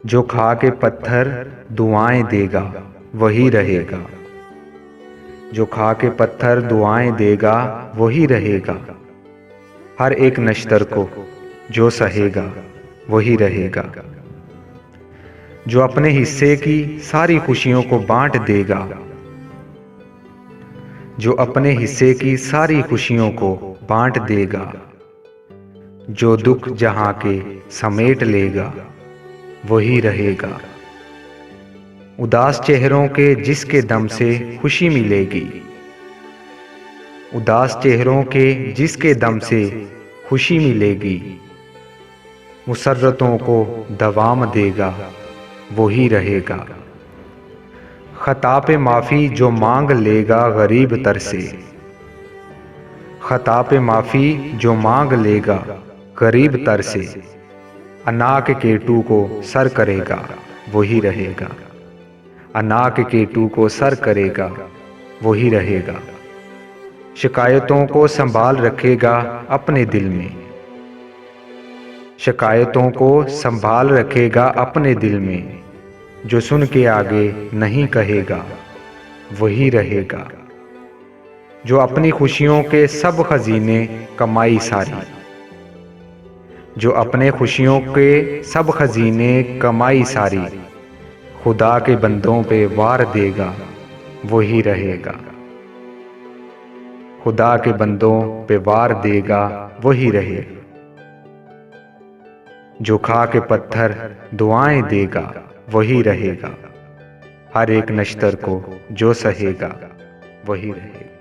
जो खा के पत्थर दुआएं देगा वही रहेगा। जो खा के पत्थर दुआएं देगा वही रहेगा। हर एक नश्तर को जो सहेगा वही रहेगा। जो अपने हिस्से की सारी खुशियों को बांट देगा, जो अपने हिस्से की सारी खुशियों को बांट देगा, जो दुख जहां के समेट लेगा वही रहेगा। उदास चेहरों के जिसके दम से खुशी मिलेगी, उदास चेहरों के जिसके दम से खुशी मिलेगी, मुसर्रतों को दवाम देगा वही रहेगा। खता पे माफ़ी जो मांग लेगा गरीब तर से, खता पे माफ़ी जो मांग लेगा गरीब तर से, अनाक केटू को सर करेगा वही रहेगा। अनाक केटू को सर करेगा वही रहेगा। शिकायतों को संभाल रखेगा अपने दिल में, शिकायतों को संभाल रखेगा अपने दिल में, जो सुन के आगे नहीं कहेगा वही रहेगा। जो अपनी खुशियों के सब खजीने कमाई सारी, जो अपने खुशियों के सब खजीने कमाई सारी, खुदा के बंदों पे वार देगा वही रहेगा। खुदा के बंदों पे वार देगा वही रहेगा। जो खा के पत्थर दुआएं देगा वही रहेगा। हर एक नश्तर को जो सहेगा वही रहेगा।